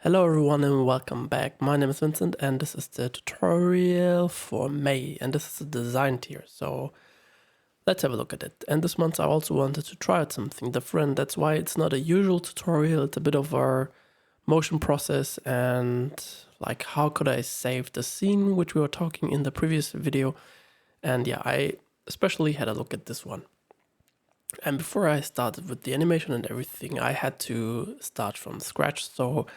Hello everyone and welcome back. My name is Vincent and this is the tutorial for May and this is the design tier. So let's have a look at it. And this month I also wanted to try out something different. That's why it's not a usual tutorial. It's a bit of our motion process and like how could I save the scene, which we were talking in the previous video. And yeah, I especially had a look at this one. And before I started with the animation and everything, I had to start from scratch. So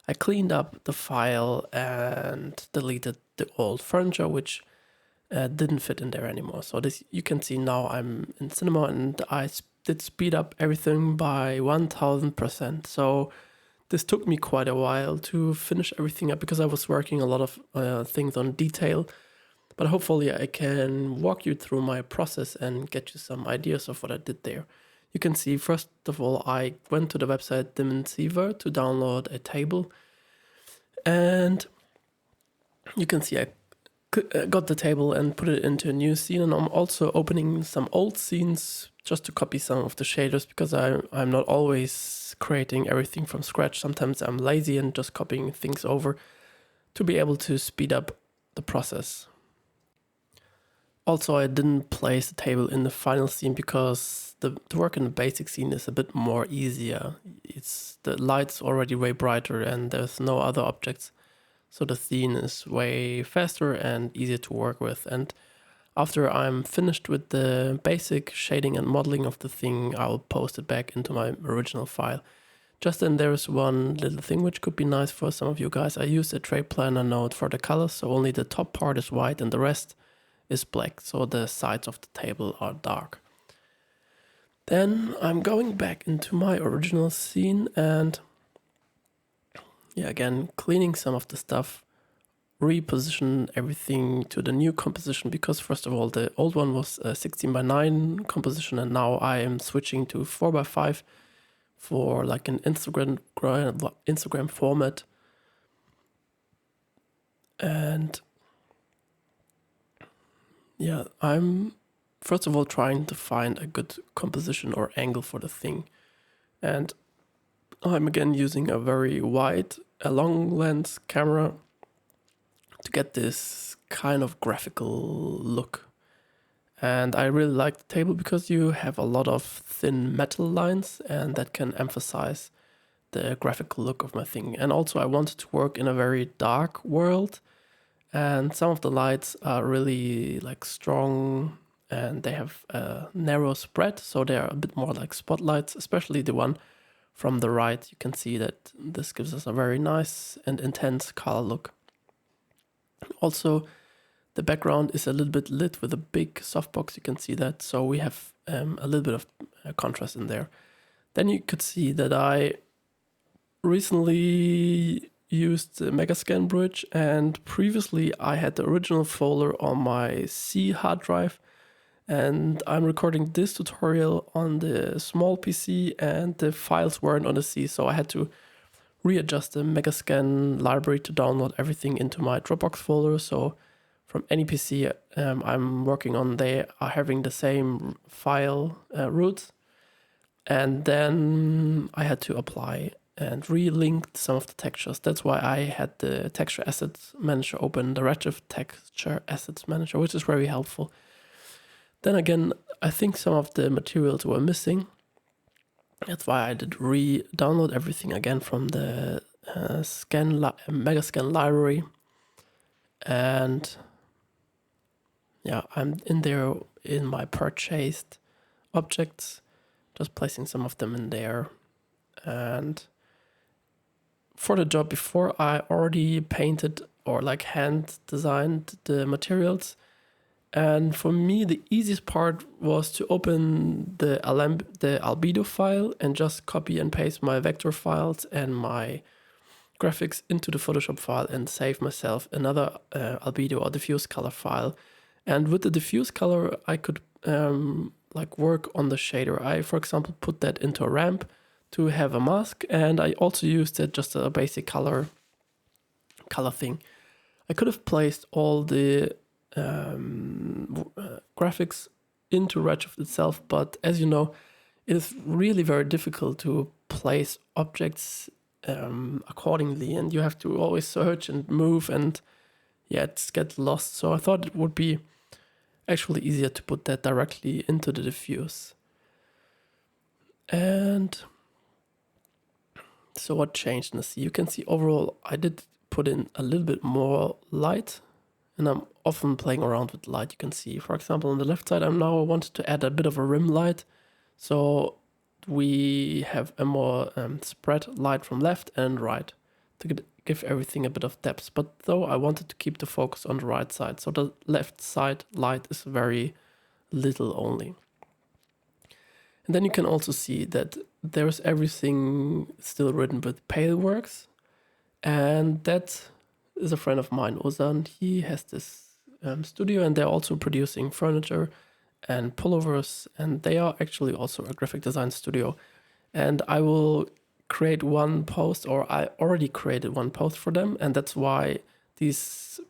I cleaned up the file and deleted the old furniture, which didn't fit in there anymore. So this, you can see now I'm in Cinema and I did speed up everything by 1000%. So this took me quite a while to finish everything up because I was working a lot of things on detail. But hopefully I can walk you through my process and get you some ideas of what I did there. You can see, first of all, I went to the website Dimensiver to download a table. And you can see I got the table and put it into a new scene. And I'm also opening some old scenes just to copy some of the shaders because I'm not always creating everything from scratch. Sometimes I'm lazy and just copying things over to be able to speed up the process. Also, I didn't place the table in the final scene because the work in the basic scene is a bit more easier. The light's already way brighter and there's no other objects. So the scene is way faster and easier to work with. And after I'm finished with the basic shading and modeling of the thing, I'll post it back into my original file. Just then there's one little thing which could be nice for some of you guys. I used a tray planner node for the colors, so only the top part is white and the rest is black, so the sides of the table are dark. Then I'm going back into my original scene and again cleaning some of the stuff, reposition everything to the new composition because first of all the old one was a 16:9 composition and now I am switching to 4:5 for like an Instagram format. And yeah, I'm first of all trying to find a good composition or angle for the thing. And I'm again using a very wide, a long lens camera to get this kind of graphical look. And I really like the table because you have a lot of thin metal lines and that can emphasize the graphical look of my thing. And also I wanted to work in a very dark world. And some of the lights are really like strong and they have a narrow spread. So they are a bit more like spotlights, especially the one from the right. You can see that this gives us a very nice and intense color look. Also, the background is a little bit lit with a big softbox. You can see that. So we have a little bit of contrast in there. Then you could see that I recently used the Megascan bridge, and previously I had the original folder on my C hard drive, and I'm recording this tutorial on the small PC and the files weren't on the C, so I had to readjust the Megascan library to download everything into my Dropbox folder. So from any PC I'm working on, they are having the same file root, and then I had to apply and re-linked some of the textures. That's why I had the texture assets manager open, the Redshift texture assets manager, which is very helpful. Then again, I think some of the materials were missing. That's why I did re-download everything again from the Megascan library. And yeah, I'm in there in my purchased objects, just placing some of them in there. And for the job before, I already painted or like hand designed the materials. And for me, the easiest part was to open the albedo file and just copy and paste my vector files and my graphics into the Photoshop file and save myself another albedo or diffuse color file. And with the diffuse color, I could like work on the shader. I, for example, put that into a ramp to have a mask, and I also used it just a basic color thing. I could have placed all the graphics into Redshift itself, but as you know, it is really very difficult to place objects accordingly, and you have to always search and move, and yeah, it gets lost. So I thought it would be actually easier to put that directly into the diffuse. And so what changed in the scene? You can see overall I did put in a little bit more light, and I'm often playing around with light. You can see, for example, on the left side, I now wanted to add a bit of a rim light, so we have a more spread light from left and right to give everything a bit of depth. But though I wanted to keep the focus on the right side, so the left side light is very little only. And then you can also see that there's everything still written with Paleworks, and that is a friend of mine, Ozan. He has this studio, and they're also producing furniture and pullovers, and they are actually also a graphic design studio. And I will create one post, or I already created one post for them, and that's why these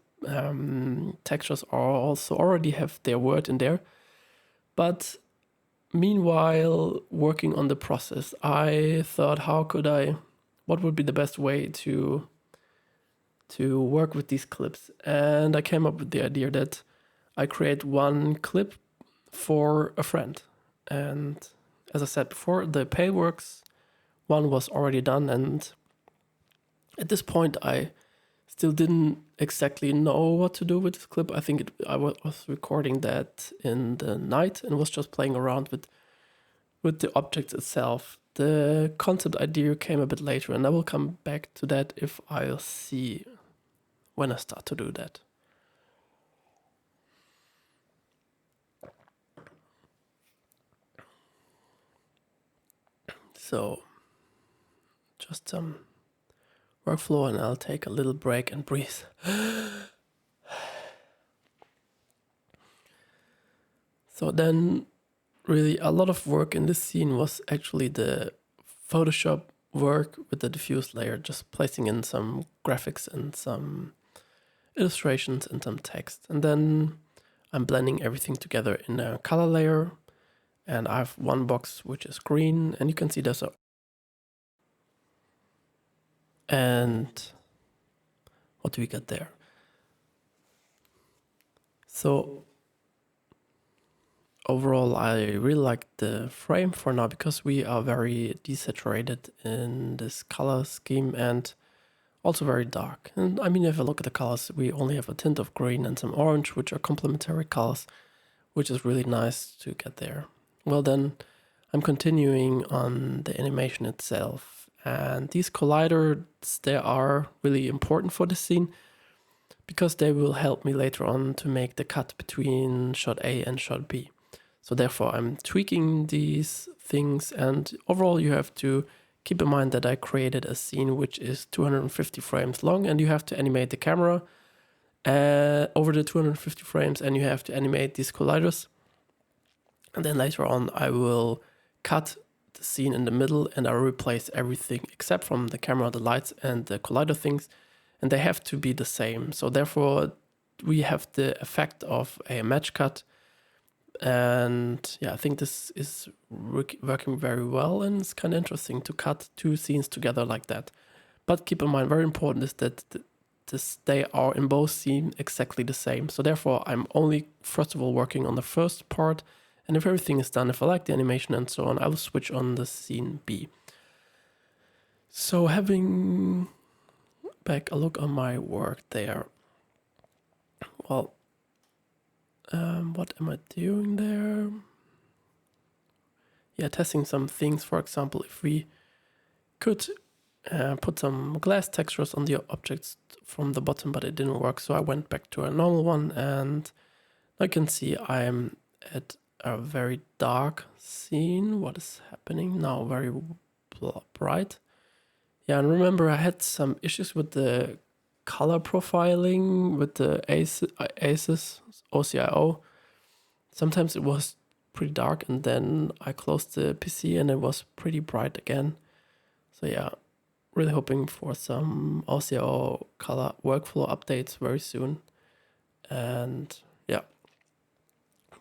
textures are also already have their word in there. But meanwhile, working on the process, I thought, what would be the best way to work with these clips? And I came up with the idea that I create one clip for a friend. And as I said before, the Payworks one was already done, and at this point I still didn't exactly know what to do with this clip. I think I was recording that in the night and was just playing around with the object itself. The concept idea came a bit later, and I will come back to that if I'll see when I start to do that. So just some workflow, and I'll take a little break and breathe. So then really a lot of work in this scene was actually the Photoshop work with the diffuse layer, just placing in some graphics and some illustrations and some text. And then I'm blending everything together in a color layer, and I have one box which is green, and you can see there's a... And what do we get there? So overall, I really like the frame for now because we are very desaturated in this color scheme and also very dark. And I mean, if I look at the colors, we only have a tint of green and some orange, which are complementary colors, which is really nice to get there. Well, then I'm continuing on the animation itself. And these colliders, they are really important for the scene because they will help me later on to make the cut between shot A and shot B. So therefore I'm tweaking these things, and overall you have to keep in mind that I created a scene which is 250 frames long, and you have to animate the camera over the 250 frames, and you have to animate these colliders. And then later on I will cut the scene in the middle, and I replace everything except from the camera, the lights, and the collider things, and they have to be the same. So therefore we have the effect of a match cut. And yeah, I think this is working very well, and it's kind of interesting to cut two scenes together like that. But keep in mind, very important is that they are in both scenes exactly the same. So therefore I'm only first of all working on the first part, and if everything is done, if I like the animation and so on, I will switch on the scene B. So having back a look on my work there, well, what am I doing there? Yeah, testing some things. For example, if we could put some glass textures on the objects from the bottom, but it didn't work. So I went back to a normal one, and I can see I'm at a very dark scene. What is happening now? Very bright. Yeah, and remember I had some issues with the color profiling with the ACES OCIO. Sometimes it was pretty dark, and then I closed the PC and it was pretty bright again. So yeah, really hoping for some OCIO color workflow updates very soon. And yeah,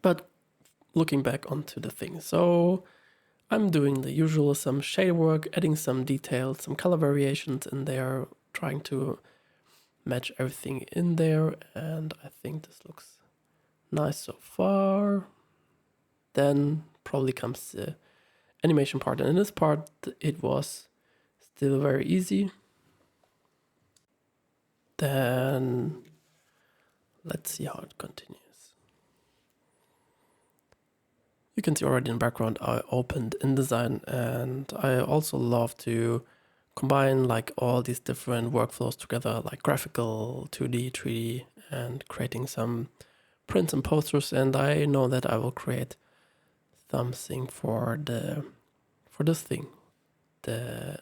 but looking back onto the thing, so I'm doing the usual, some shade work, adding some details, some color variations in there, trying to match everything in there, and I think this looks nice so far. Then probably comes the animation part, and in this part it was still very easy. Then let's see how it continues. You can see already in the background I opened InDesign, and I also love to combine like all these different workflows together, like graphical, 2D, 3D, and creating some prints and posters. And I know that I will create something for this thing, the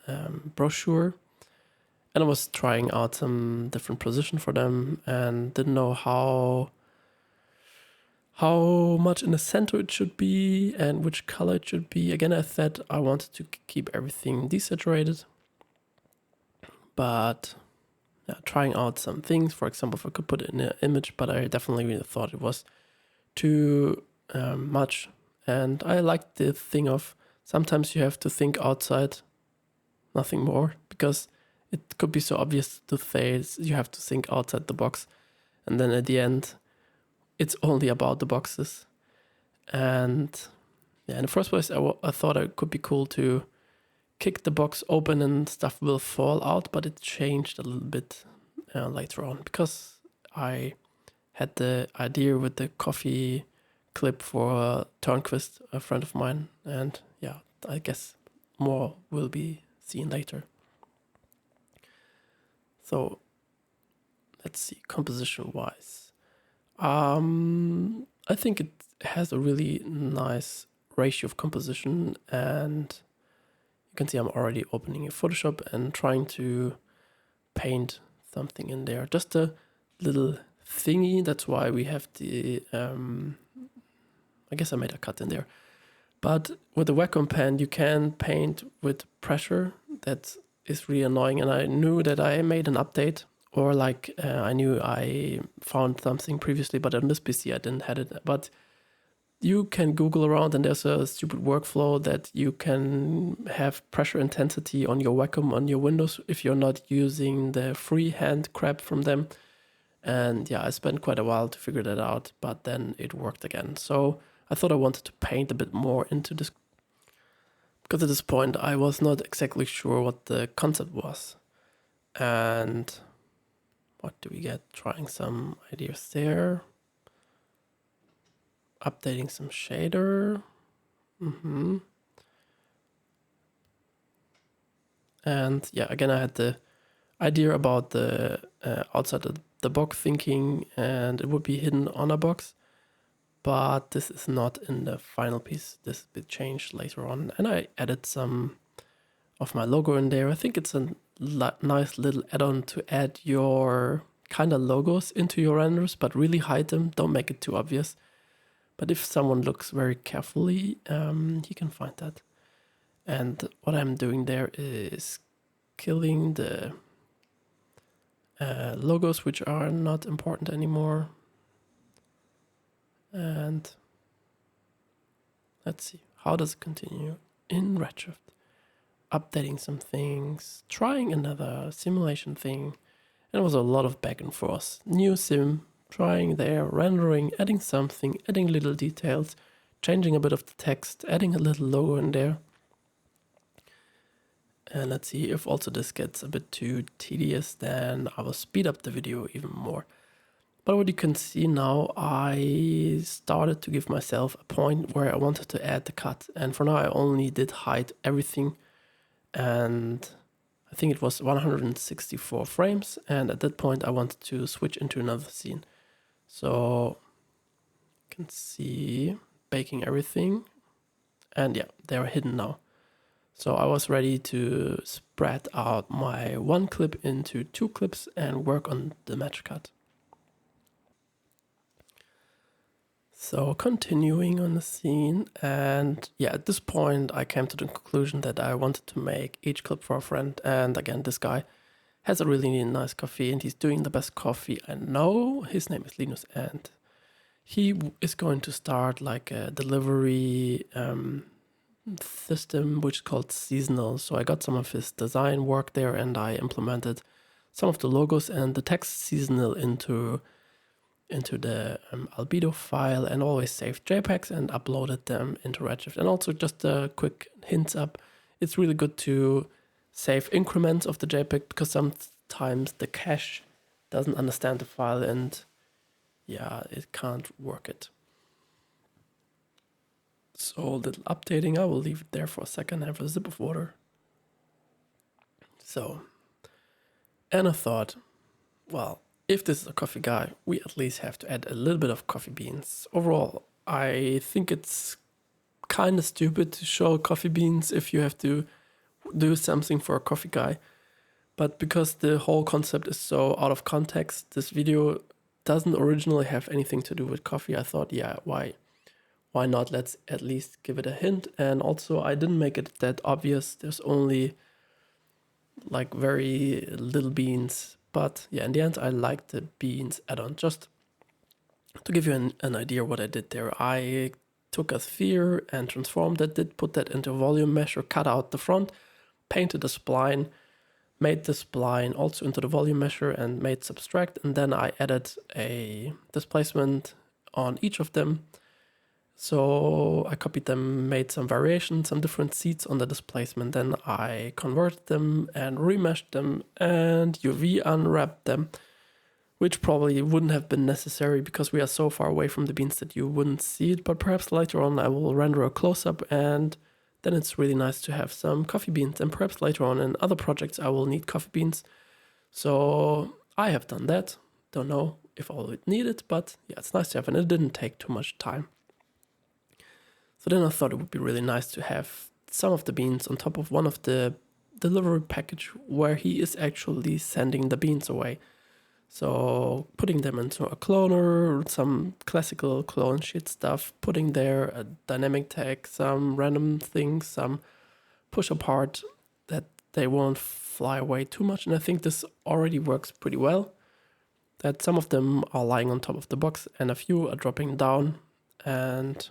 brochure. And I was trying out some different position for them and didn't know how much in the center it should be and which color it should be. Again, I said I wanted to keep everything desaturated, but yeah, trying out some things. For example, if I could put it in an image, but I definitely thought it was too much. And I liked the thing of sometimes you have to think outside, nothing more, because it could be so obvious to say you have to think outside the box. And then at the end, it's only about the boxes. And yeah, in the first place, I thought it could be cool to kick the box open and stuff will fall out, but it changed a little bit later on because I had the idea with the coffee clip for Turnquist, a friend of mine, and yeah, I guess more will be seen later. So let's see, composition wise. I think it has a really nice ratio of composition, and you can see I'm already opening a Photoshop and trying to paint something in there. Just a little thingy, that's why we have the, I guess I made a cut in there. But with the Wacom pen, you can paint with pressure. That is really annoying, and I knew that I made an update, or like I knew I found something previously, but on this PC I didn't have it. But you can Google around, and there's a stupid workflow that you can have pressure intensity on your Wacom on your Windows if you're not using the freehand crap from them. And yeah, I spent quite a while to figure that out, but then it worked again. So I thought I wanted to paint a bit more into this, because at this point I was not exactly sure what the concept was. And what do we get? Trying some ideas there. Updating some shader. And yeah, again, I had the idea about the outside the box thinking, and it would be hidden on a box. But this is not in the final piece. This will be changed later on. And I added some of my logo in there. I think it's a nice little add-on to add your kind of logos into your renders, but really hide them. Don't make it too obvious. But if someone looks very carefully, he can find that. And what I'm doing there is killing the logos which are not important anymore. And let's see, how does it continue in Redshift? Updating some things, trying another simulation thing. And it was a lot of back and forth. New sim, trying there, rendering, adding something, adding little details, changing a bit of the text, adding a little logo in there. And let's see, if also this gets a bit too tedious, then I will speed up the video even more. But what you can see now, I started to give myself a point where I wanted to add the cut. And for now I only did hide everything. And I think it was 164 frames. And at that point I wanted to switch into another scene. So you can see baking everything. And yeah, they're hidden now. So I was ready to spread out my one clip into 2 clips and work on the match cut. So continuing on the scene, and yeah, at this point I came to the conclusion that I wanted to make each clip for a friend. And again, this guy has a really nice coffee and he's doing the best coffee I know. His name is Linus, and he is going to start like a delivery system which is called Seasonal. So I got some of his design work there, and I implemented some of the logos and the text seasonal into the albedo file, and always saved JPEGs and uploaded them into Redshift. And also, just a quick hints up, it's really good to save increments of the JPEG, because sometimes the cache doesn't understand the file, and yeah, it can't work it. So a little updating, I will leave it there for a second, have a sip of water. So, and I thought, well, if this is a coffee guy, we at least have to add a little bit of coffee beans. Overall, I think it's kind of stupid to show coffee beans if you have to do something for a coffee guy. But because the whole concept is so out of context, this video doesn't originally have anything to do with coffee. I thought, yeah, why not? Let's at least give it a hint. And also, I didn't make it that obvious. There's only like very little beans. But yeah, in the end, I like the beans add-on. Just to give you an idea what I did there, I took a sphere and transformed it, put that into a volume measure, cut out the front, painted a spline, made the spline also into the volume measure and made subtract, and then I added a displacement on each of them. So I copied them, made some variations, some different seeds on the displacement, then I converted them and remeshed them and UV unwrapped them, which probably wouldn't have been necessary because we are so far away from the beans that you wouldn't see it, but perhaps later on I will render a close-up, and then it's really nice to have some coffee beans, and perhaps later on in other projects I will need coffee beans. So I have done that. Don't know if I will need it, but yeah, it's nice to have, and it didn't take too much time. So then I thought it would be really nice to have some of the beans on top of one of the delivery package where he is actually sending the beans away. So putting them into a cloner, some classical clone sheet stuff, putting there a dynamic tag, some random things, some push apart that they won't fly away too much. And I think this already works pretty well, that some of them are lying on top of the box and a few are dropping down. And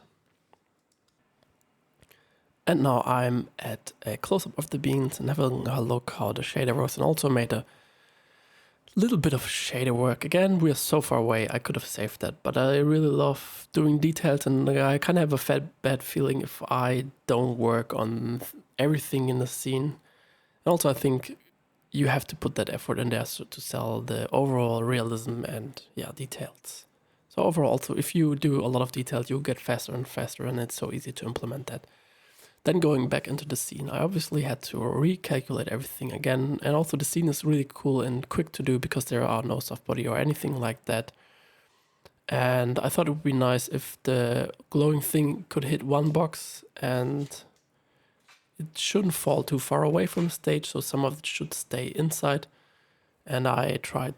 now I'm at a close-up of the beans and having a look how the shader works, and also made a little bit of shader work. Again, we are so far away, I could have saved that, but I really love doing details, and I kind of have a bad feeling if I don't work on everything in the scene. And also I think you have to put that effort in there to sell the overall realism and details. So overall, also, if you do a lot of details, you'll get faster and faster, and it's so easy to implement that. Then going back into the scene, I obviously had to recalculate everything again, and also the scene is really cool and quick to do because there are no soft body or anything like that. And I thought it would be nice if the glowing thing could hit one box and it shouldn't fall too far away from the stage, so some of it should stay inside. And I tried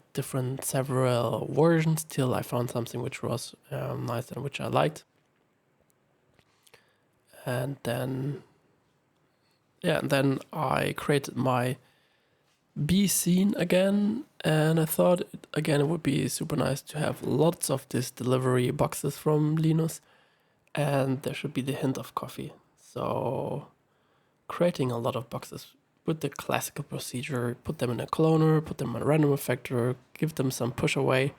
several versions till I found something which was nice and which I liked. And then I created my bee scene again, and I thought again it would be super nice to have lots of these delivery boxes from Linus, and there should be the hint of coffee. So creating a lot of boxes with the classical procedure, put them in a cloner, put them in a random effector, give them some push away.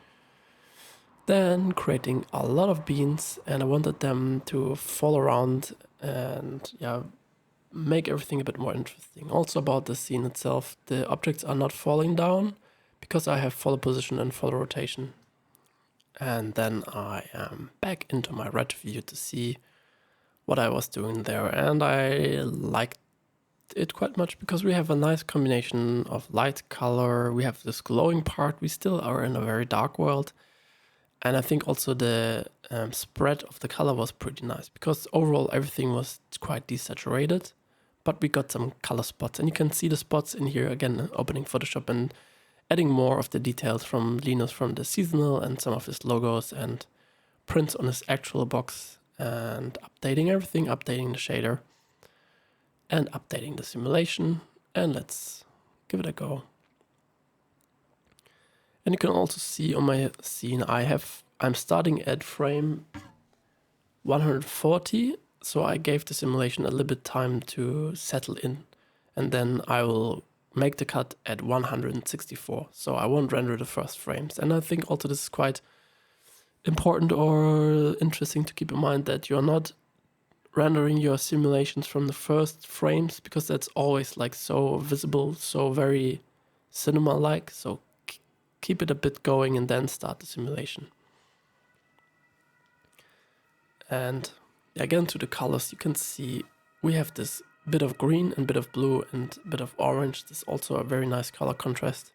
Then creating a lot of beans, and I wanted them to fall around and make everything a bit more interesting. Also about the scene itself, the objects are not falling down because I have follow position and follow rotation. And then I am back into my red view to see what I was doing there, and I liked it quite much because we have a nice combination of light, color, we have this glowing part, we still are in a very dark world. And I think also the spread of the color was pretty nice because overall everything was quite desaturated, but we got some color spots, and you can see the spots in here again, opening Photoshop and adding more of the details from Linus from the seasonal and some of his logos and prints on his actual box, and updating everything, updating the shader and updating the simulation. And let's give it a go. And you can also see on my scene I'm starting at frame 140, so I gave the simulation a little bit time to settle in, and then I will make the cut at 164, so I won't render the first frames. And I think also this is quite important or interesting to keep in mind, that you're not rendering your simulations from the first frames, because that's always like so visible, so very cinema-like. So keep it a bit going and then start the simulation. And again, to the colors, you can see we have this bit of green and bit of blue and bit of orange. This is also a very nice color contrast.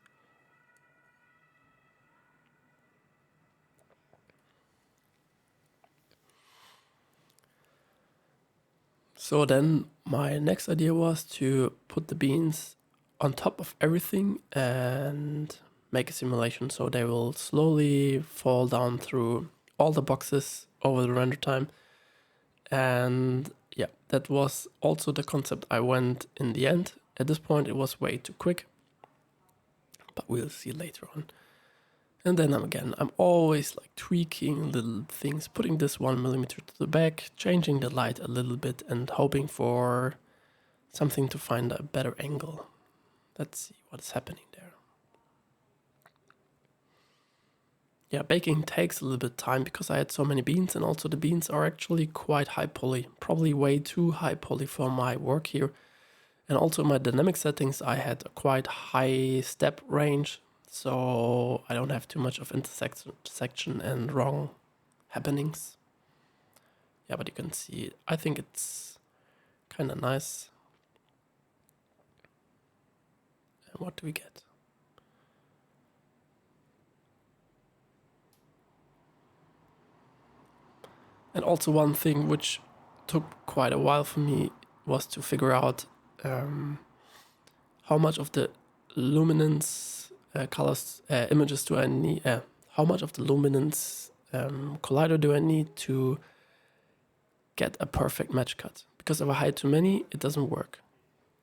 So then my next idea was to put the beans on top of everything and make a simulation, so they will slowly fall down through all the boxes over the render time. And yeah, that was also the concept I went in the end. At this point it was way too quick, but we'll see later on. And then I'm always like tweaking little things, putting this 1mm to the back, changing the light a little bit and hoping for something to find a better angle. Let's see what's happening there. Yeah, baking takes a little bit of time because I had so many beans, and also the beans are actually quite high poly, probably way too high poly for my work here. And also in my dynamic settings I had a quite high step range, so I don't have too much of intersection and wrong happenings. Yeah, but you can see, I think it's kind of nice. And what do we get? And also one thing which took quite a while for me was to figure out how much of the luminance colors images do I need, how much of the luminance collider do I need to get a perfect match cut. Because if I hide too many, it doesn't work.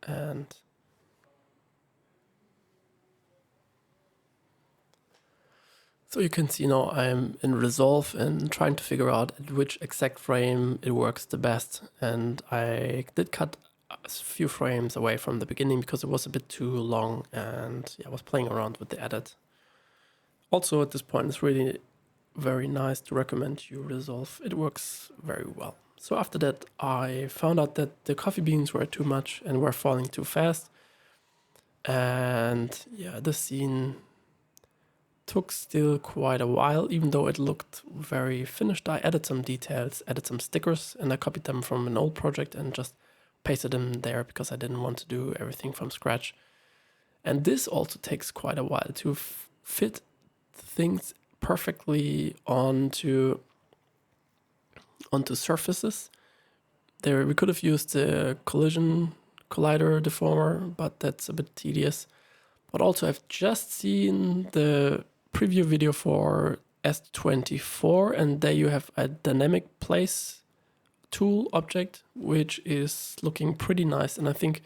And so you can see now I'm in Resolve and trying to figure out at which exact frame it works the best. And I did cut a few frames away from the beginning because it was a bit too long, and yeah, I was playing around with the edit. Also at this point it's really very nice to recommend you Resolve. It works very well. So after that I found out that the coffee beans were too much and were falling too fast. And yeah, the scene took still quite a while, even though it looked very finished. I added some details, added some stickers, and I copied them from an old project and just pasted them there because I didn't want to do everything from scratch. And this also takes quite a while to fit things perfectly onto surfaces. There we could have used the collision collider deformer, but that's a bit tedious. But also I've just seen the preview video for S24, and there you have a dynamic place tool object, which is looking pretty nice. And I think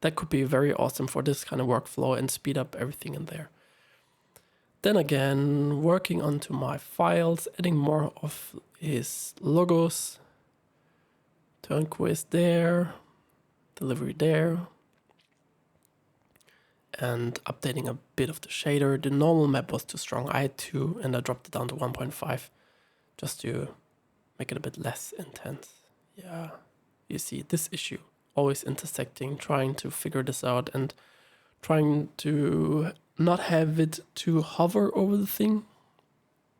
that could be very awesome for this kind of workflow and speed up everything in there. Then again, working onto my files, adding more of his logos, turquoise there, delivery there, and updating a bit of the shader. The normal map was too strong. I had 2 and I dropped it down to 1.5 just to make it a bit less intense. Yeah, you see this issue, always intersecting, trying to figure this out and trying to not have it to hover over the thing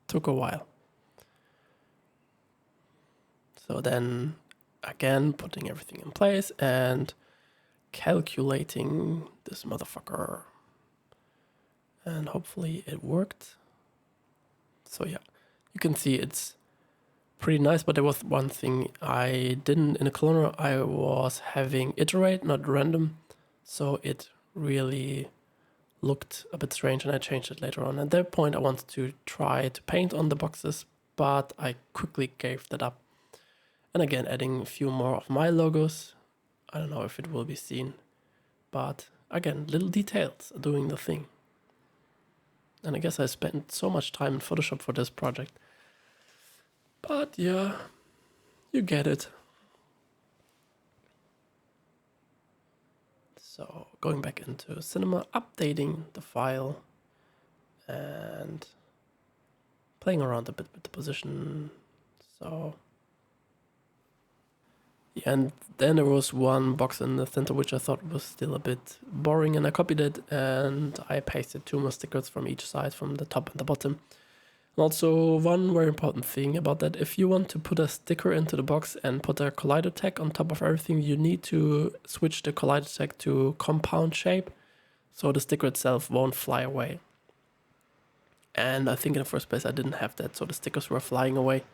took a while. So then again, putting everything in place and calculating this motherfucker. And hopefully it worked. So yeah, you can see it's pretty nice, but there was one thing I didn't, in the cloner I was having iterate, not random. So it really looked a bit strange and I changed it later on. At that point I wanted to try to paint on the boxes, but I quickly gave that up. And again, adding a few more of my logos. I don't know if it will be seen, but again, little details are doing the thing. And I guess I spent so much time in Photoshop for this project. But yeah, you get it. So going back into Cinema, updating the file and playing around a bit with the position. So yeah, and then there was one box in the center which I thought was still a bit boring, and I copied it and I pasted 2 more stickers from each side, from the top and the bottom. And also one very important thing about that, if you want to put a sticker into the box and put a collider tag on top of everything, you need to switch the collider tag to compound shape so the sticker itself won't fly away. And I think in the first place I didn't have that, so the stickers were flying away.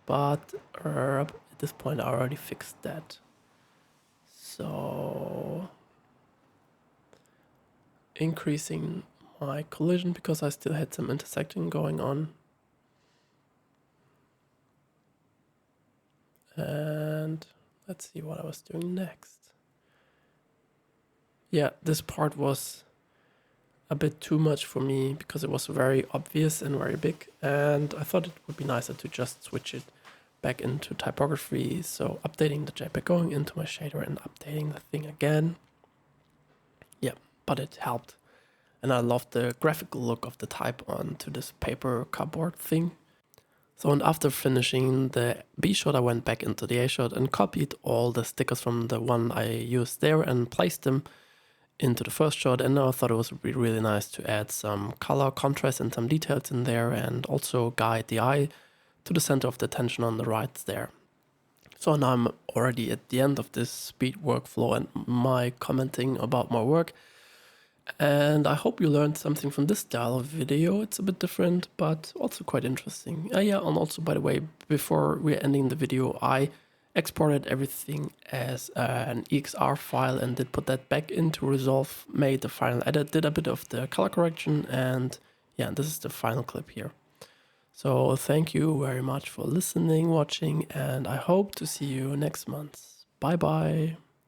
But at this point I already fixed that. So increasing my collision because I still had some intersecting going on. And let's see what I was doing next. Yeah, this part was a bit too much for me because it was very obvious and very big, and I thought it would be nicer to just switch it back into typography. So updating the JPEG, going into my shader and updating the thing again. Yeah, but it helped. And I loved the graphical look of the type onto this paper cardboard thing. So, and after finishing the B shot, I went back into the A shot and copied all the stickers from the one I used there and placed them into the first shot. And now I thought it would be really nice to add some color contrast and some details in there, and also guide the eye to the center of the attention on the right there. So now I'm already at the end of this speed workflow and my commenting about my work. And I hope you learned something from this style of video. It's a bit different, but also quite interesting. Yeah, and also, by the way, before we're ending the video, I exported everything as an EXR file and did put that back into Resolve, made the final edit, did a bit of the color correction, and yeah, this is the final clip here. So thank you very much for listening, watching, and I hope to see you next month. Bye bye.